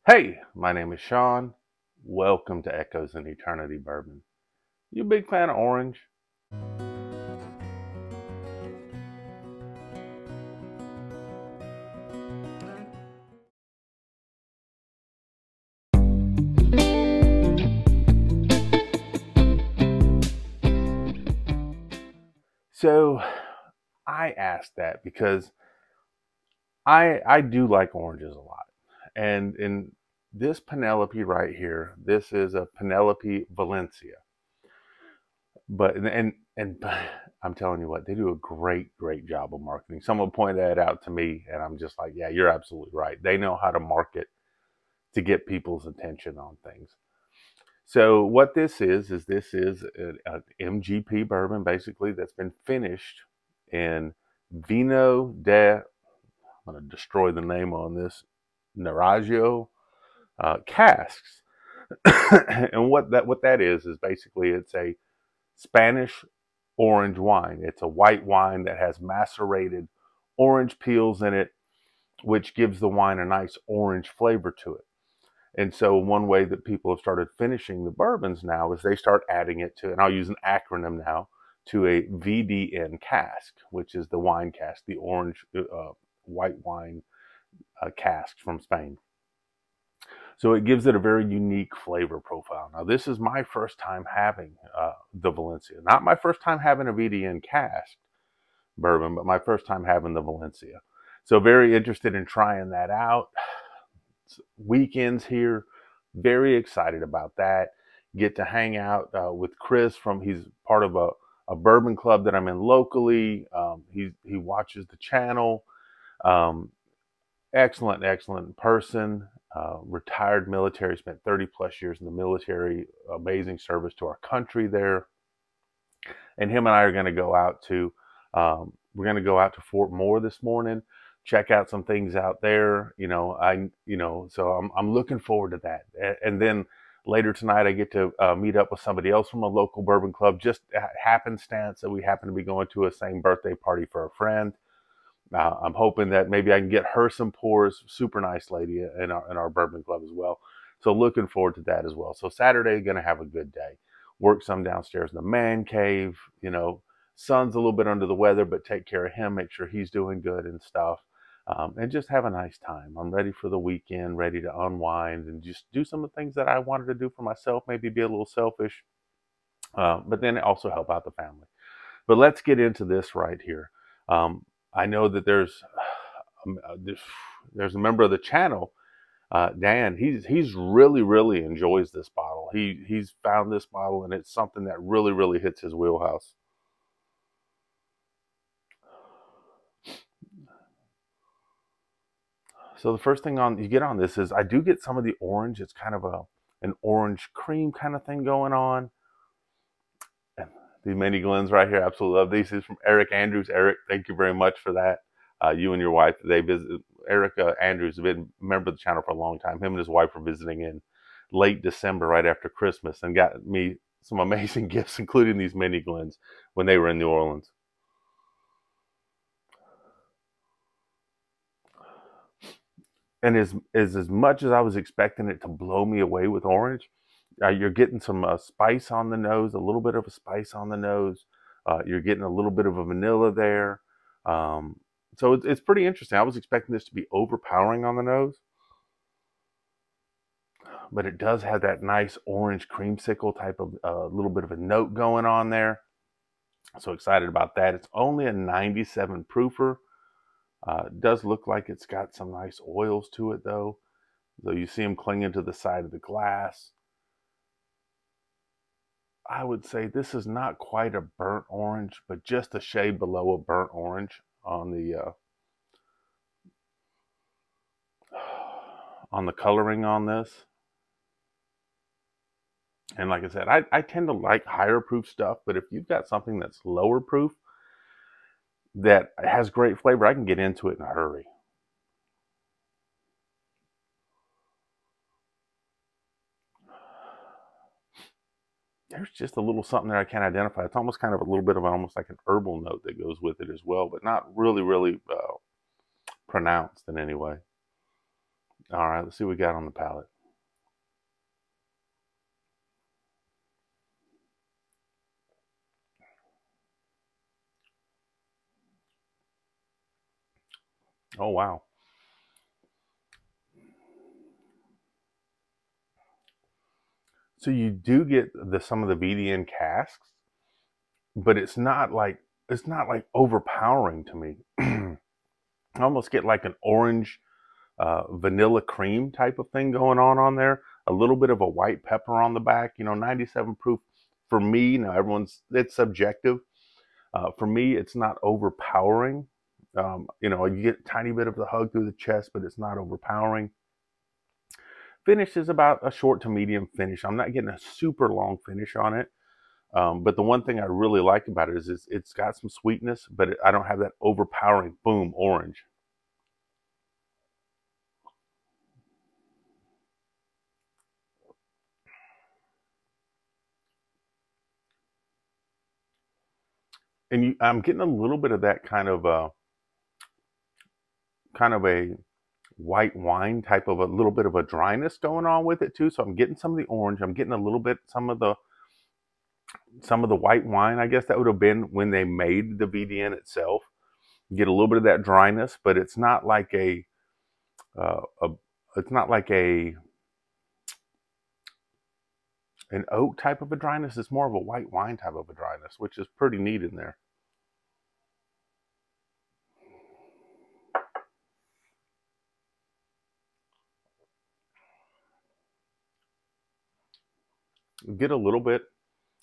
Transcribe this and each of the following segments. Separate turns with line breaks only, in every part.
Hey, my name is Sean. Welcome to Echoes in Eternity Bourbon. You a big fan of orange? So I asked that because I do like oranges a lot. And in this Penelope right here, this is a Penelope Valencia. But I'm telling you what, they do a great job of marketing. Someone pointed that out to me, and I'm just like, yeah, you're absolutely right. They know how to market to get people's attention on things. So what this is an MGP bourbon, basically, that's been finished in Vino de, I'm going to destroy the name on this, Naraggio casks. And what that is basically it's a Spanish orange wine. It's a white wine that has macerated orange peels in it, which gives the wine a nice orange flavor to it. And so one way that people have started finishing the bourbons now is they start adding it to, and I'll use an acronym now, to a VDN cask, which is the wine cask, the orange white wine cask from Spain. So it gives it a very unique flavor profile. Now, this is my first time having the Valencia. Not my first time having a VDN cask bourbon, but my first time having the Valencia. So very interested in trying that out. Weekends here, very excited about that. Get to hang out with Chris he's part of a bourbon club that I'm in locally. He watches the channel. Excellent person. Retired military, spent 30 plus years in the military. Amazing service to our country there. And him and I are going to go out to we're going to go out to Fort Moore this morning, check out some things out there. So I'm looking forward to that. And then later tonight, I get to meet up with somebody else from a local bourbon club. Just happenstance that we happen to be going to a same birthday party for a friend. I'm hoping that maybe I can get her some pours. Super nice lady in our bourbon club as well. So looking forward to that as well. So Saturday, going to have a good day. Work some downstairs in the man cave. Son's a little bit under the weather, but take care of him. Make sure he's doing good and stuff. And just have a nice time. I'm ready for the weekend, ready to unwind and just do some of the things that I wanted to do for myself. Maybe be a little selfish, but then also help out the family. But let's get into this right here. I know that there's a member of the channel, Dan. He's really enjoys this bottle. He's found this bottle, and it's something that really hits his wheelhouse. So the first thing you get on this is I do get some of the orange. It's kind of an orange cream kind of thing going on. And the mini Glens right here, absolutely love these. This is from Eric Andrews. Eric, thank you very much for that. You and your wife, Eric Andrews has been a member of the channel for a long time. Him and his wife were visiting in late December, right after Christmas, and got me some amazing gifts, including these mini Glens when they were in New Orleans. And as much as I was expecting it to blow me away with orange, you're getting some spice on the nose, a little bit of a spice on the nose. You're getting a little bit of a vanilla there. So it's pretty interesting. I was expecting this to be overpowering on the nose, but it does have that nice orange creamsicle type of little bit of a note going on there. So excited about that. It's only a 97 proofer. It does look like it's got some nice oils to it, though. So you see them clinging to the side of the glass. I would say this is not quite a burnt orange, but just a shade below a burnt orange on the coloring on this. And like I said, I tend to like higher proof stuff, but if you've got something that's lower proof that has great flavor, I can get into it in a hurry. There's just a little something there I can't identify. It's almost kind of a little bit of almost like an herbal note that goes with it as well, but not really pronounced in any way. All right, let's see what we got on the palate. Oh, wow. So you do get some of the VDN casks, but it's not like overpowering to me. I almost get like an orange vanilla cream type of thing going on there. A little bit of a white pepper on the back. 97 proof for me. Now it's subjective. For me, it's not overpowering. You get a tiny bit of the hug through the chest, but it's not overpowering. Finish is about a short to medium finish. I'm not getting a super long finish on it. But the one thing I really like about it is it's got some sweetness, but I don't have that overpowering boom orange. And I'm getting a little bit of that kind of a white wine type of a little bit of a dryness going on with it too. So I'm getting some of the orange. I'm getting a little bit some of the white wine. I guess that would have been when they made the VDN itself. You get a little bit of that dryness, but it's not like a it's not like a an oak type of a dryness. It's more of a white wine type of a dryness, which is pretty neat in there. You get a little bit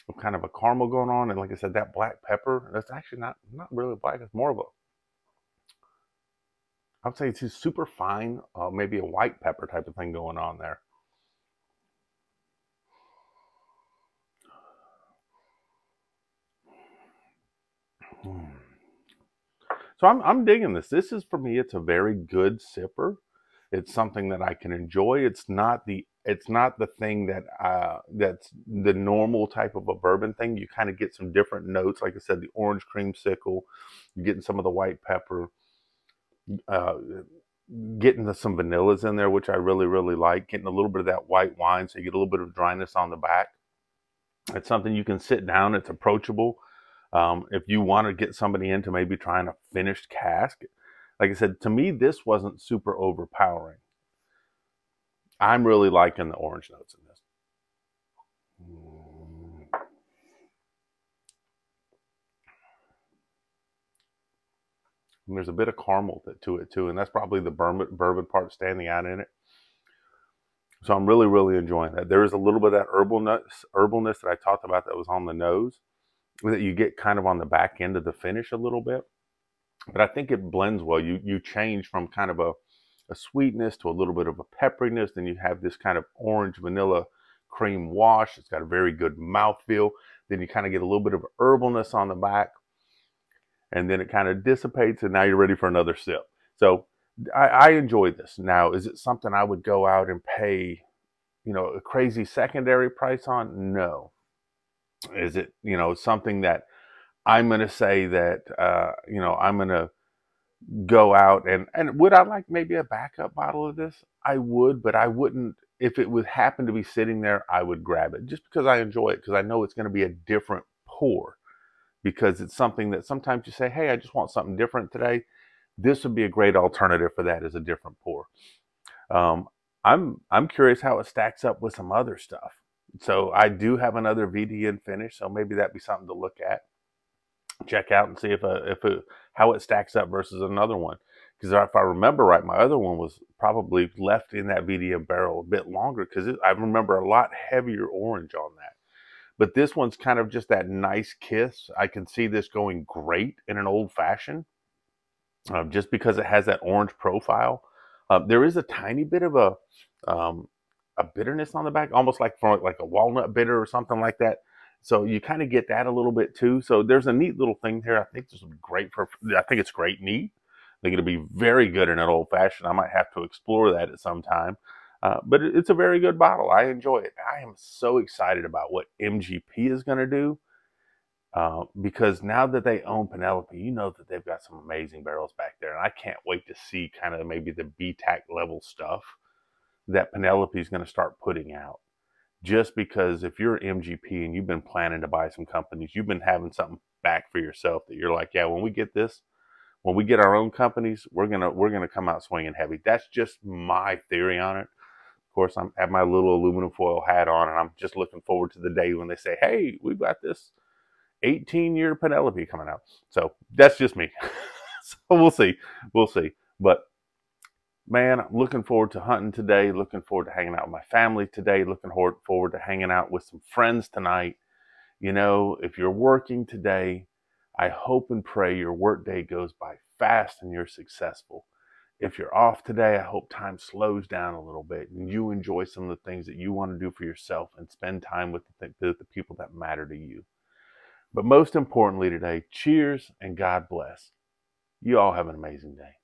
of kind of a caramel going on, and like I said, that black pepper. That's actually not really black. It's more of a I would say it's just super fine, maybe a white pepper type of thing going on there. Mm. So I'm digging this. This is for me. It's a very good sipper. It's something that I can enjoy. It's not the thing that's the normal type of a bourbon thing. You kind of get some different notes. Like I said, the orange creamsicle. You're getting some of the white pepper. Uh, Getting some vanillas in there, which I really like. Getting a little bit of that white wine, so you get a little bit of dryness on the back. It's something you can sit down. It's approachable. If you want to get somebody into maybe trying a finished cask, like I said, to me, this wasn't super overpowering. I'm really liking the orange notes in this. And there's a bit of caramel to it too, and that's probably the bourbon part standing out in it. So I'm really enjoying that. There is a little bit of that herbalness that I talked about that was on the nose that you get kind of on the back end of the finish a little bit. But I think it blends well. You change from kind of a sweetness to a little bit of a pepperiness. Then you have this kind of orange vanilla cream wash. It's got a very good mouthfeel. Then you kind of get a little bit of herbalness on the back, and then it kind of dissipates, and now you're ready for another sip. So I enjoy this. Now, is it something I would go out and pay, a crazy secondary price on? No. Is it, something that I'm going to say that, I'm going to go out and would I like maybe a backup bottle of this? I would, but I wouldn't. If it would happen to be sitting there, I would grab it just because I enjoy it, because I know it's going to be a different pour, because it's something that sometimes you say, hey, I just want something different today. This would be a great alternative for that as a different pour. Um, I'm curious how it stacks up with some other stuff. So I do have another VDN finish, so maybe that'd be something to look at, check out, and see how it stacks up versus another one. Because if I remember right, my other one was probably left in that VDN barrel a bit longer, because I remember a lot heavier orange on that. But this one's kind of just that nice kiss. I can see this going great in an old fashioned, just because it has that orange profile. There is a tiny bit of a bitterness on the back, almost like from like a walnut bitter or something like that. So you kind of get that a little bit too. So there's a neat little thing here. I think this would be great I think it's great neat. I think it'll be very good in an old fashioned. I might have to explore that at some time. But it's a very good bottle. I enjoy it. I am so excited about what MGP is going to do, because now that they own Penelope, you know that they've got some amazing barrels back there. And I can't wait to see kind of maybe the BTAC level stuff. that Penelope is going to start putting out. Just because if you're MGP and you've been planning to buy some companies, you've been having something back for yourself that you're like, yeah, when we get this, when we get our own companies, we're gonna come out swinging heavy. That's just my theory on it. Of course, I'm at my little aluminum foil hat on, and I'm just looking forward to the day when they say, hey, we've got this 18-year Penelope coming out. So that's just me. So we'll see. We'll see. But man, I'm looking forward to hunting today, looking forward to hanging out with my family today, looking forward to hanging out with some friends tonight. You know, if you're working today, I hope and pray your work day goes by fast and you're successful. If you're off today, I hope time slows down a little bit and you enjoy some of the things that you want to do for yourself and spend time with the people that matter to you. But most importantly today, cheers and God bless. You all have an amazing day.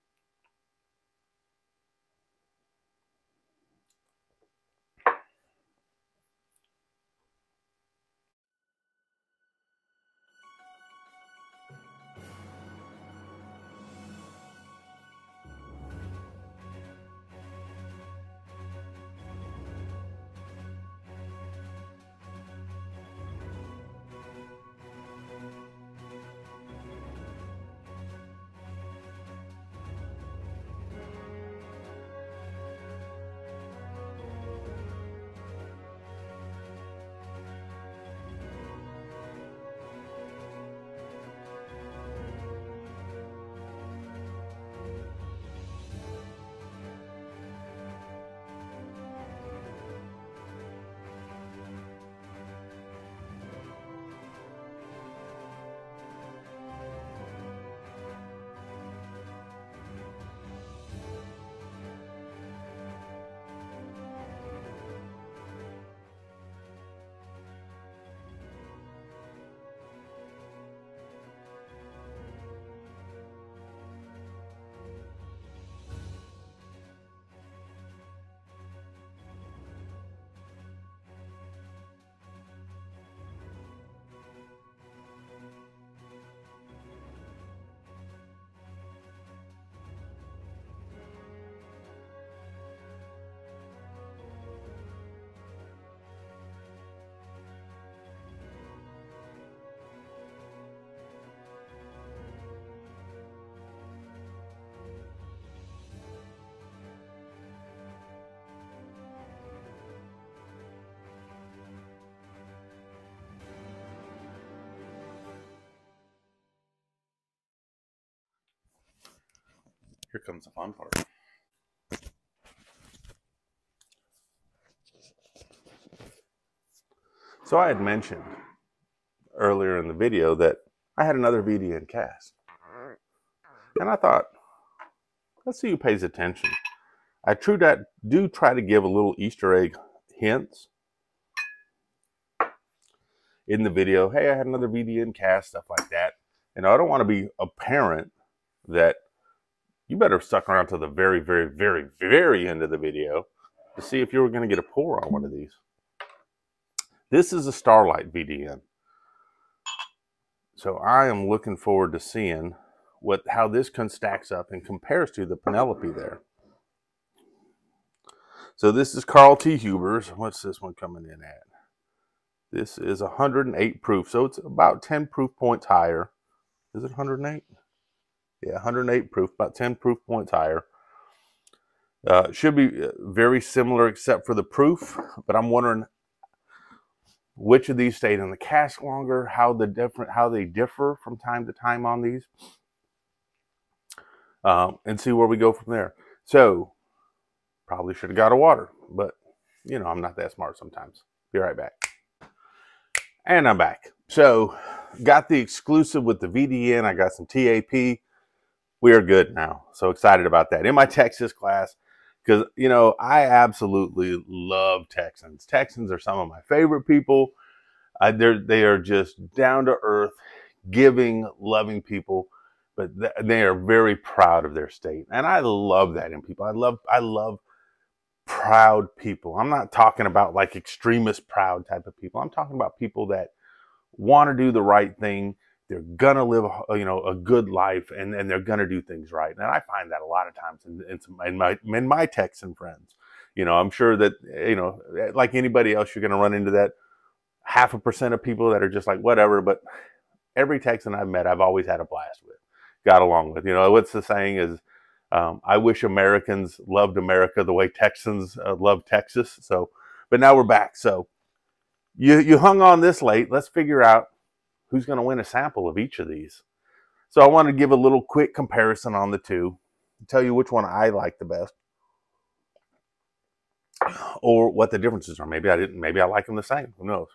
Here comes the fun part. So I had mentioned earlier in the video that I had another VDN cast. And I thought, let's see who pays attention. I do try to give a little Easter egg hints in the video. Hey, I had another VDN cast, stuff like that. And I don't want to be apparent that you better stuck around to the very, very, very, very end of the video to see if you were going to get a pour on one of these. This is a Starlight VDN. So I am looking forward to seeing how this stacks up and compares to the Penelope there. So this is Carl T. Huber's. What's this one coming in at? This is 108 proof. So it's about 10 proof points higher. Is it 108? Yeah, 108 proof, about 10 proof points higher. Should be very similar except for the proof, but I'm wondering which of these stayed in the cask longer, how they differ from time to time on these, and see where we go from there. So, probably should have got a water, but you know, I'm not that smart sometimes. Be right back. And I'm back. So, got the exclusive with the VDN. I got some TAP. We are good now. So excited about that. In my Texas class, because, you know, I absolutely love Texans. Texans are some of my favorite people. They are just down to earth, giving, loving people, but they are very proud of their state. And I love that in people. I love proud people. I'm not talking about like extremist proud type of people. I'm talking about people that want to do the right thing. They're gonna live, a good life, and they're gonna do things right. And I find that a lot of times in my Texan friends. You know, I'm sure that, you know, like anybody else, you're going to run into that 0.5% of people that are just like, whatever. But every Texan I've met, I've always had a blast with, got along with. You know, what's the saying is, I wish Americans loved America the way Texans love Texas. So, but now we're back. So you hung on this late. Let's figure out who's going to win a sample of each of these. So I want to give a little quick comparison on the two, tell you which one I like the best, or what the differences are. Maybe I didn't. Maybe I like them the same. Who knows?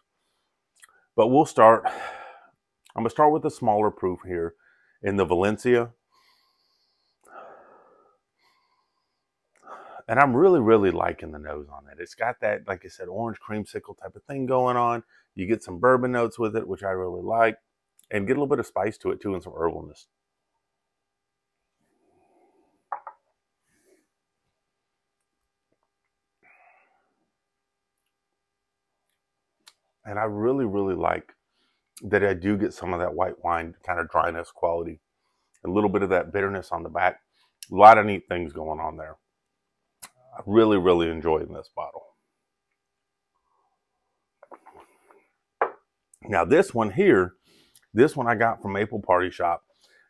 But we'll start. I'm going to start with the smaller proof here in the Valencia. And I'm really, really liking the nose on it. It's got that, like I said, orange creamsicle type of thing going on. You get some bourbon notes with it, which I really like. And get a little bit of spice to it, too, and some herbalness. And I really, really like that I do get some of that white wine kind of dryness quality. A little bit of that bitterness on the back. A lot of neat things going on there. I'm really, really enjoying this bottle. Now this one here, this one I got from Maple Party Shop.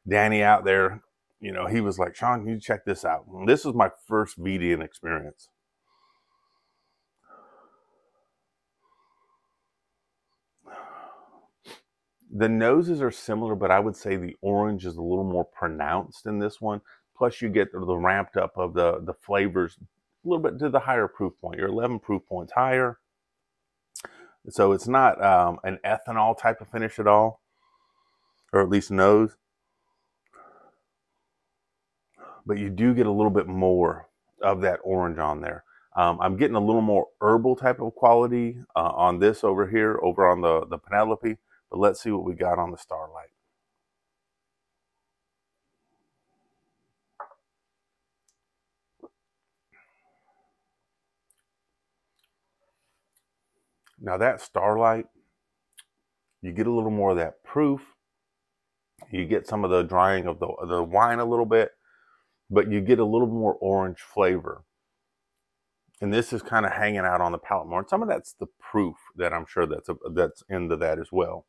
Danny out there, you know, he was like, Sean, you check this out. And this is my first VDN experience. The noses are similar, but I would say the orange is a little more pronounced in this one. Plus you get the ramped up of the flavors a little bit to the higher proof point. You're 11 proof points higher. So it's not an ethanol type of finish at all, or at least nose. But you do get a little bit more of that orange on there. I'm getting a little more herbal type of quality on this over here, over on the Penelope. But let's see what we got on the Starlight. Now that Starlight, you get a little more of that proof. You get some of the drying of the wine a little bit, but you get a little more orange flavor. And this is kind of hanging out on the palate more. And some of that's the proof that I'm sure that's into that as well.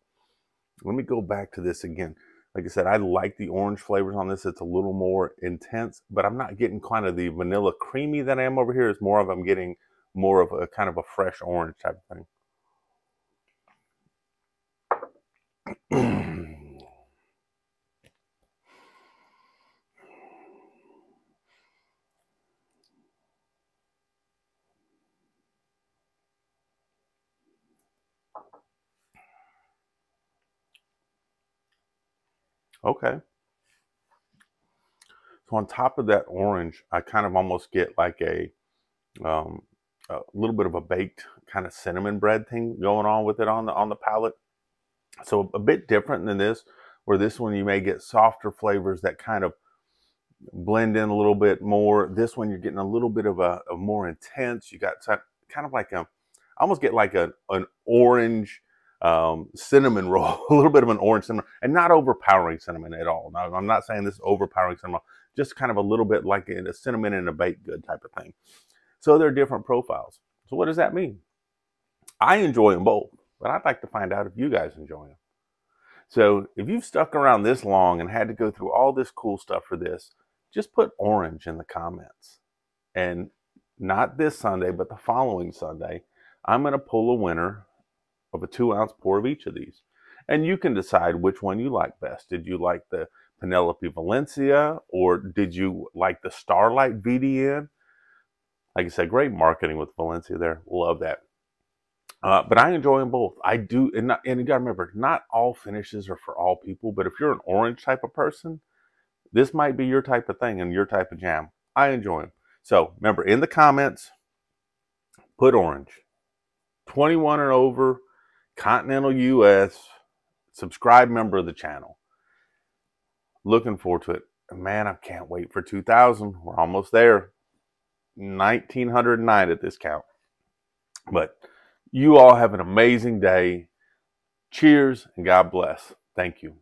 Let me go back to this again. Like I said, I like the orange flavors on this. It's a little more intense, but I'm not getting kind of the vanilla creamy that I am over here. It's more of, I'm getting more of a kind of a fresh orange type of thing. Okay. So on top of that orange, I kind of almost get like a little bit of a baked kind of cinnamon bread thing going on with it on the palate. So a bit different than this, where this one you may get softer flavors that kind of blend in a little bit more. This one you're getting a little bit of a more intense. You got kind of like I almost get like an orange cinnamon roll, a little bit of an orange cinnamon, and not overpowering cinnamon at all. Now, I'm not saying this is overpowering cinnamon, just kind of a little bit like a cinnamon in a baked good type of thing. So they're different profiles. So what does that mean? I enjoy them both, but I'd like to find out if you guys enjoy them. So if you've stuck around this long and had to go through all this cool stuff for this, just put orange in the comments. And not this Sunday, but the following Sunday, I'm going to pull a winner of a 2-ounce pour of each of these. And you can decide which one you like best. Did you like the Penelope Valencia, or did you like the Starlight VDN? Like I said, great marketing with Valencia there. Love that. But I enjoy them both. I do, and you got to remember, not all finishes are for all people. But if you're an orange type of person, this might be your type of thing and your type of jam. I enjoy them. So remember, in the comments, put orange. 21 and over, Continental US, subscribe member of the channel. Looking forward to it. Man, I can't wait for 2000. We're almost there. 1909 at this count. But you all have an amazing day. Cheers and God bless. Thank you.